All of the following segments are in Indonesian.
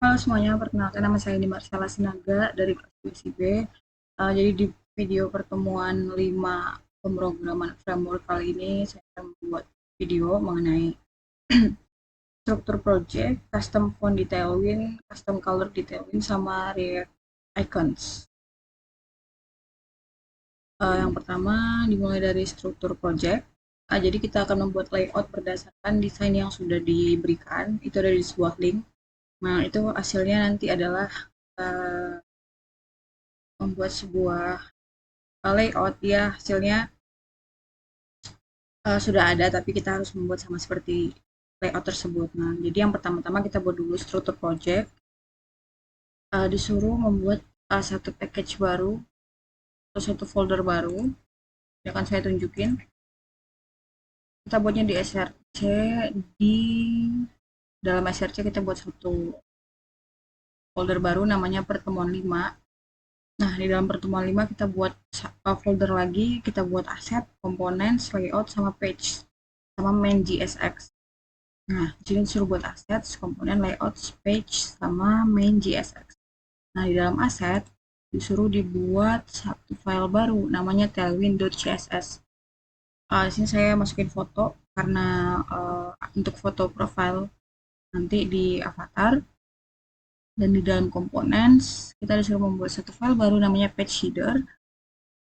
Halo semuanya, perkenalkan nama saya Indi Marsala Sinaga dari kelas BSIB. Jadi di video pertemuan 5 pemrograman framework kali ini saya akan membuat video mengenai struktur project, custom font di Tailwind, custom color di Tailwind, sama React icons. Yang pertama dimulai dari struktur project. Jadi kita akan membuat layout berdasarkan desain yang sudah diberikan, itu ada di sebuah link. Nah, itu hasilnya nanti adalah uh, membuat sebuah layout, ya hasilnya sudah ada, tapi kita harus membuat sama seperti layout tersebut. Nah, jadi yang pertama-tama kita buat dulu struktur project. Disuruh membuat satu package baru atau satu folder baru. Ini akan saya tunjukin. Kita buatnya di src. Di dalam src kita buat satu folder baru namanya pertemuan 5. Nah, di dalam pertemuan 5 kita buat folder lagi, kita buat aset, komponen, layout, sama page, sama main JSX. Nah, jadi disuruh buat aset, komponen, layout, page, sama main JSX. Nah, di dalam aset disuruh dibuat satu file baru namanya tailwind.css. Di sini saya masukin foto karena untuk foto profile nanti di avatar. Dan di dalam komponen kita disuruh membuat satu file baru namanya page header.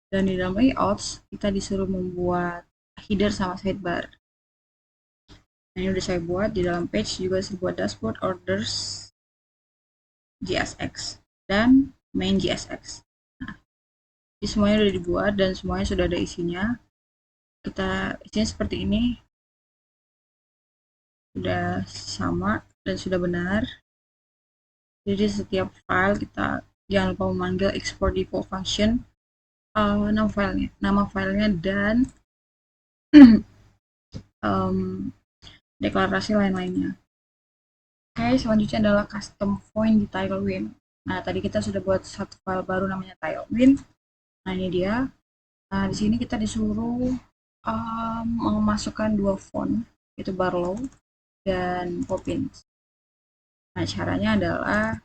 Dan di dalam layouts kita disuruh membuat header sama sidebar. Nah, ini udah saya buat. Di dalam page juga saya buat dashboard, orders, JSX, dan main JSX. Nah, jadi semuanya sudah dibuat dan semuanya sudah ada isinya. Isinya seperti ini, sudah sama dan sudah benar. Jadi setiap file kita jangan lupa memanggil export default function, nama filenya dan deklarasi lain-lainnya. Oke, selanjutnya adalah custom font di Tailwind. Nah, tadi kita sudah buat satu file baru namanya Tailwind. Nah, ini dia. Nah, di sini kita disuruh memasukkan dua font, yaitu Barlow dan Poppins. Nah, caranya adalah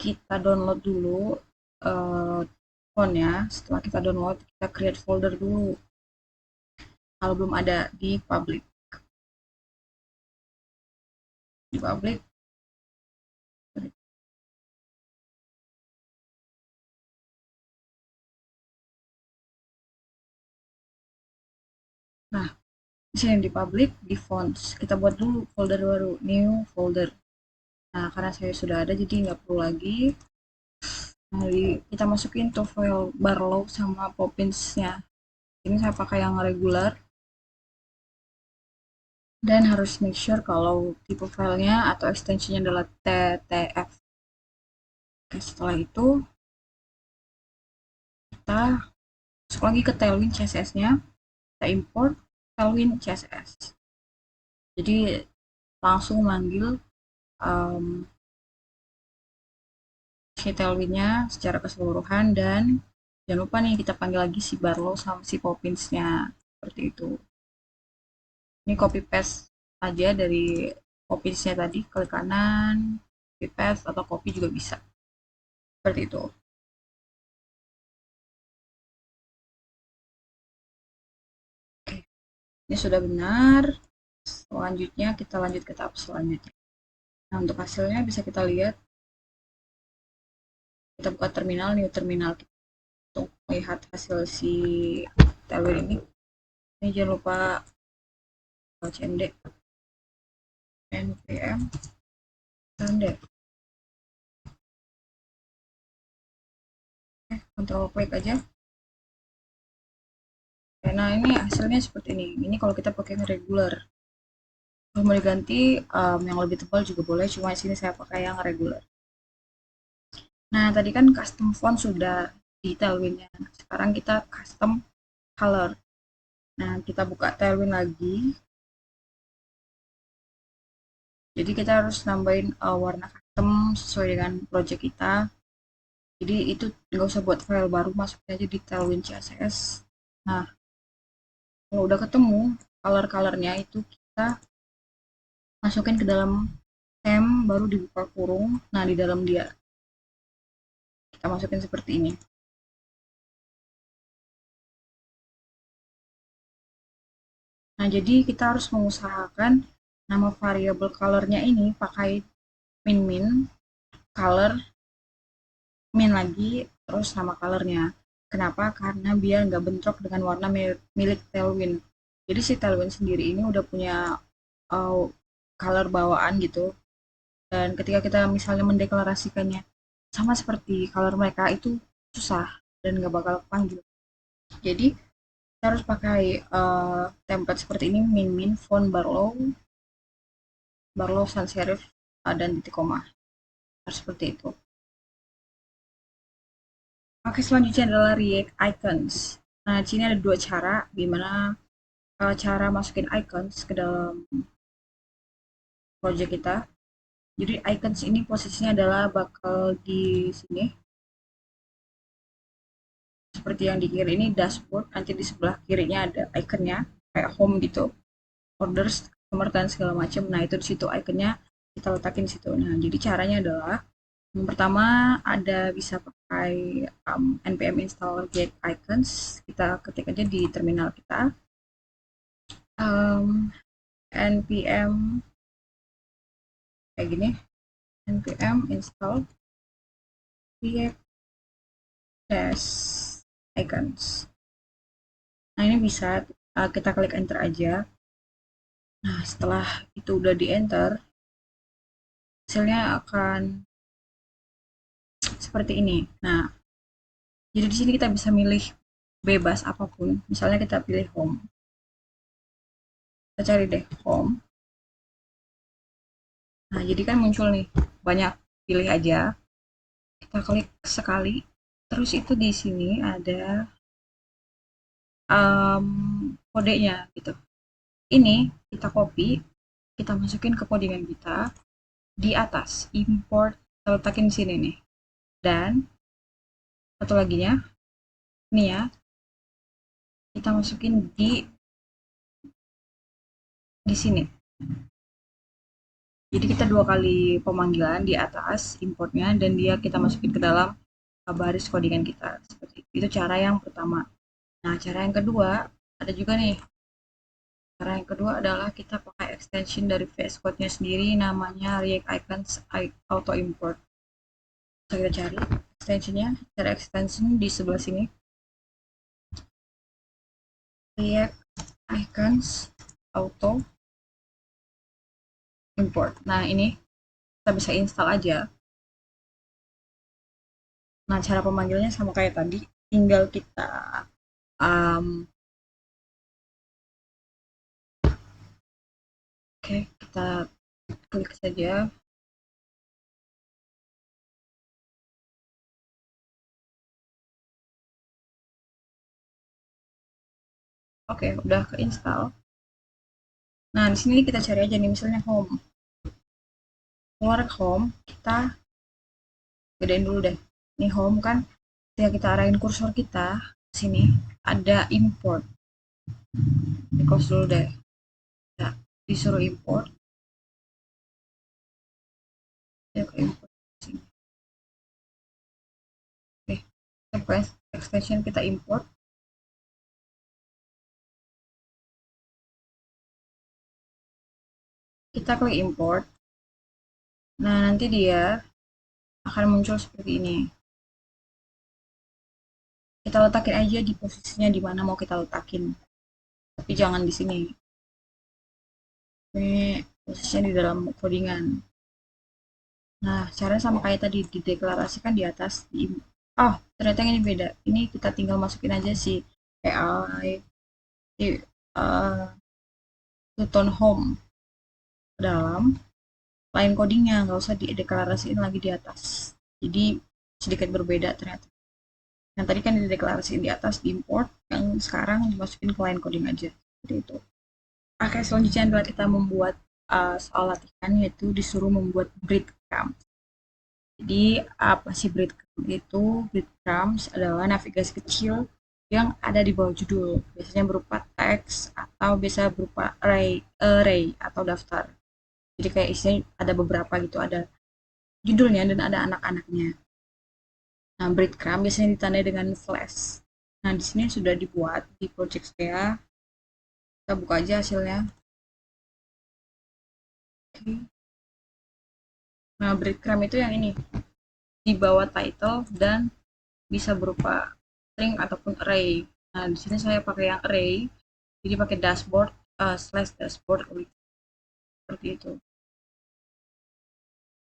kita download dulu fontnya. Setelah kita download, kita create folder dulu. Kalau belum ada di public. Di public, nah, di sini di public, di fonts. Kita buat dulu folder baru, new folder. Nah, karena saya sudah ada, jadi nggak perlu lagi. Nah, kita masukin tuh file Barlow sama Poppins-nya. Ini saya pakai yang regular. Dan harus make sure kalau tipe filenya atau extensionnya adalah TTF. Oke, setelah itu kita masuk lagi ke Tailwind CSS-nya. Kita import Tailwind CSS. Jadi langsung manggil si Tailwind-nya secara keseluruhan, dan jangan lupa nih kita panggil lagi si Barlow sama si Poppins-nya. Seperti itu. Ini copy paste aja dari Poppins-nya tadi, klik kanan, copy paste, atau copy juga bisa. Seperti itu. Oke, ini sudah benar. Selanjutnya kita lanjut ke tahap selanjutnya. Nah, untuk hasilnya bisa kita lihat. Kita buka terminal, new terminal untuk melihat hasil si Tailwind ini. Ini jangan lupa cmd npm cmd. Control klik aja. Nah, ini hasilnya seperti ini. Ini kalau kita pakai regular. Kalau mau diganti yang lebih tebal juga boleh, cuma di sini saya pakai yang regular. Nah, tadi kan custom font sudah di Tailwind-nya. Sekarang kita custom color. Nah, kita buka Tailwind lagi. Jadi kita harus nambahin warna custom sesuai dengan project kita. Jadi itu nggak usah buat file baru, masukin aja di Tailwind CSS. Nah, kalau udah ketemu color-colornya, itu kita masukin ke dalam temp baru dibuka kurung. Nah, di dalam dia kita masukin seperti ini. Nah, jadi kita harus mengusahakan nama variabel colornya ini pakai min color, min lagi, terus nama colornya. Kenapa? Karena biar nggak bentrok dengan warna milik Tailwind. Jadi si Tailwind sendiri ini udah punya uh, color bawaan gitu. Dan ketika kita misalnya mendeklarasikannya sama seperti color mereka, itu susah dan nggak bakal panggil. Jadi kita harus pakai template seperti ini, min font Barlow sans serif dan titik koma, harus seperti itu. Oke, selanjutnya adalah React Icons. Nah, di sini ada dua cara gimana cara masukin icons ke dalam project kita. Jadi icons ini posisinya adalah bakal di sini, seperti yang di kiri ini dashboard, nanti di sebelah kirinya ada iconnya kayak home gitu, orders, customer dan segala macam. Nah, itu di situ iconnya kita letakin di situ. Nah, jadi caranya adalah yang pertama ada bisa pakai npm install get icons. Kita ketik aja di terminal kita, npm kayak gini, npm install react dash icons. Nah, ini bisa kita klik enter aja. Nah, setelah itu udah di enter, hasilnya akan seperti ini. Nah, jadi di sini kita bisa milih bebas apapun. Misalnya kita pilih home. Kita cari deh home. Nah, jadi kan muncul nih banyak, pilih aja. Kita klik sekali. Terus itu di sini ada kodenya gitu. Ini kita copy, kita masukin ke codingan kita di atas, import, kita letakin di sini nih. Dan satu laginya, ini ya, kita masukin di sini. Jadi kita dua kali pemanggilan di atas importnya, dan dia kita masukin ke dalam baris codingan kita. Seperti itu. Itu cara yang pertama. Nah, cara yang kedua ada juga nih. Cara yang kedua adalah kita pakai extension dari VS Code-nya sendiri, namanya React Icons Auto Import. Bisa kita cari extensionnya, cara extension di sebelah sini. React Icons Auto Import. Nah, ini kita bisa install aja. Nah, cara pemanggilnya sama kayak tadi, tinggal kita oke, kita klik saja. Oke, udah keinstall. Nah, di sini kita cari aja nih, misalnya home. Keluar home, kita gedein dulu deh. Ini home kan, ketika kita arahin kursor kita ke sini, ada import. Di close dulu deh. Nah, disuruh import. Ya, ke import sini. Oke, extension kita import. Kita klik import. Nah, nanti dia akan muncul seperti ini. Kita letakin aja di posisinya di mana mau kita letakin. Tapi jangan di sini. Ini posisinya di dalam codingan. Nah, caranya sama kayak tadi, dideklarasikan di atas. Oh, ternyata ini beda. Ini kita tinggal masukin aja si AI, si Pluton Home ke dalam line codingnya, nggak usah dideklarasiin lagi di atas. Jadi sedikit berbeda ternyata. Yang tadi kan dideklarasiin di atas, di import, yang sekarang dimasukin ke line coding aja. Seperti itu. Oke, selanjutnya adalah kita membuat soal latihan, yaitu disuruh membuat breadcrumb. Jadi apa sih breadcrumb itu? Breadcrumbs adalah navigasi kecil yang ada di bawah judul. Biasanya berupa teks atau bisa berupa array atau daftar. Jadi kayak isinya ada beberapa gitu, ada judulnya dan ada anak-anaknya. Nah, breadcrumb biasanya ditandai dengan flash. Nah, di sini sudah dibuat di project saya. Kita buka aja hasilnya. Oke. Nah, breadcrumb itu yang ini, di bawah title dan bisa berupa string ataupun array. Nah, di sini saya pakai yang array, jadi pakai dashboard slash dashboard seperti itu.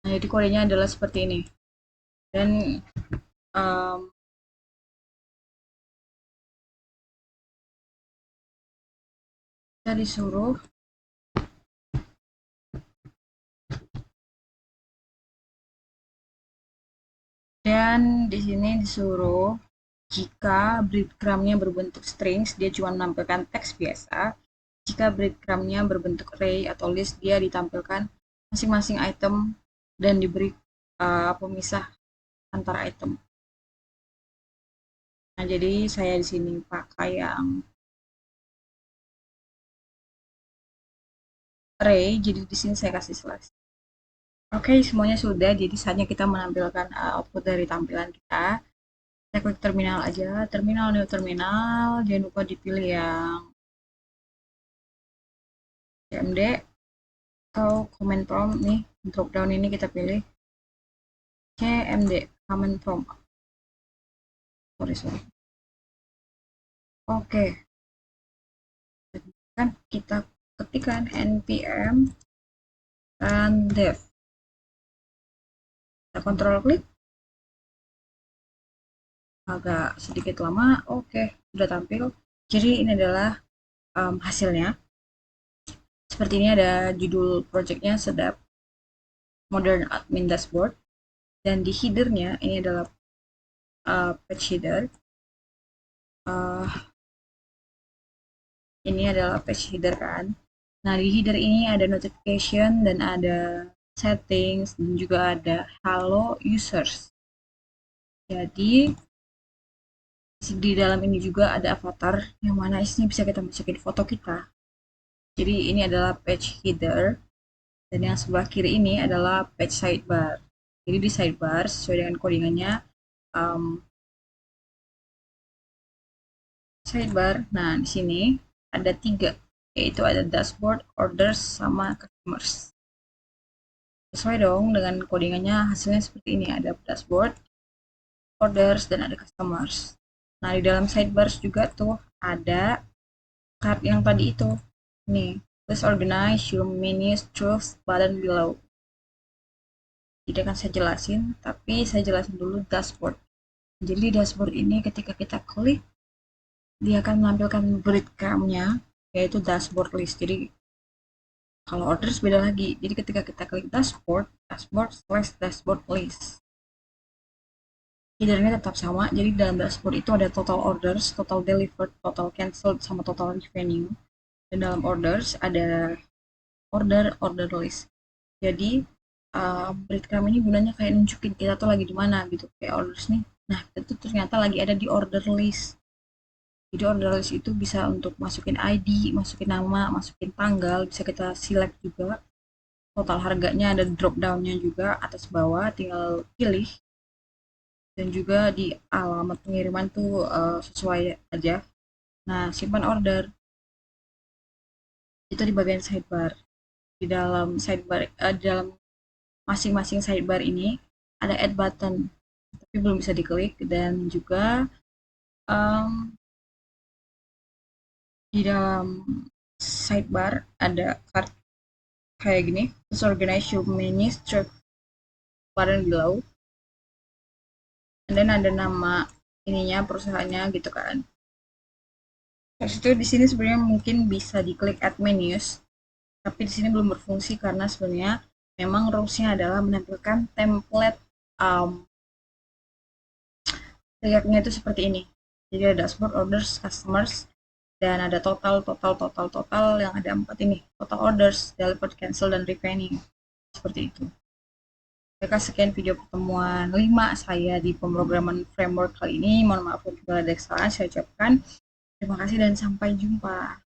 Nah, jadi kodenya adalah seperti ini. Dan um, kita disuruh dan di sini disuruh jika breadcrumbnya berbentuk strings, dia cuma menampilkan teks biasa. Jika breadcrumbnya berbentuk array atau list, dia ditampilkan masing-masing item dan diberi pemisah antar item. Nah, jadi saya di sini pakai yang array, jadi di sini saya kasih slash. Oke, semuanya sudah, jadi saatnya kita menampilkan output dari tampilan kita. Kita klik terminal aja, terminal, new terminal, jangan lupa dipilih yang CMD atau command prompt nih, drop down ini kita pilih CMD, command prompt. Sorry. Oke, kan kita ketikkan npm dan dev. Kita kontrol klik, agak sedikit lama. Oke, sudah tampil. Jadi ini adalah hasilnya. Seperti ini, ada judul projectnya sedap modern admin dashboard, dan di headernya ini adalah page header. Ini adalah page header kan. Nah, di header ini ada notification dan ada settings dan juga ada hello users. Jadi di dalam ini juga ada avatar yang mana isinya bisa kita masukin foto kita. Jadi ini adalah page header dan yang sebelah kiri ini adalah page sidebar. Jadi di sidebar sesuai dengan codingannya sidebar. Nah, di sini ada 3, yaitu ada dashboard, orders, sama customers. Sesuai dong dengan codingannya, hasilnya seperti ini, ada dashboard, orders, dan ada customers. Nah, di dalam sidebars juga tuh ada card yang tadi itu. Nih, please organize your menus choose button below. Jadi akan saya jelasin, tapi saya jelasin dulu dashboard. Jadi dashboard ini ketika kita klik, dia akan menampilkan breadcrumb-nya, yaitu dashboard list. Jadi kalau orders beda lagi. Jadi ketika kita klik dashboard slash dashboard list. Headernya tetap sama. Jadi dalam dashboard itu ada total orders, total delivered, total cancelled, sama total revenue. Dan dalam orders ada order list. Jadi breadcrumb ini gunanya kayak nunjukin kita tuh lagi di mana gitu. Kayak orders nih. Nah, itu ternyata lagi ada di order list. Jadi order list itu bisa untuk masukin ID, masukin nama, masukin tanggal, bisa kita select juga. Total harganya ada drop down-nya juga atas bawah, tinggal pilih. Dan juga di alamat pengiriman tuh sesuai aja. Nah, simpan order itu di bagian sidebar. Di dalam sidebar, di dalam masing-masing sidebar ini ada add button, tapi belum bisa diklik. Dan juga di dalam sidebar ada card kayak gini, terus organize your menus button below, dan ada nama ininya, perusahaannya gitu kan. Terus itu di sini sebenarnya mungkin bisa diklik add menus, tapi di sini belum berfungsi karena sebenarnya memang rules-nya adalah menampilkan template React-nya itu seperti ini. Jadi ada dashboard, orders, customers, dan ada total yang ada 4 ini. Total orders, delivered, cancel, dan revenue. Seperti itu. Mereka sekian video pertemuan 5 saya di pemrograman framework kali ini. Mohon maaf bila ada kesalahan saya ucapkan. Terima kasih dan sampai jumpa.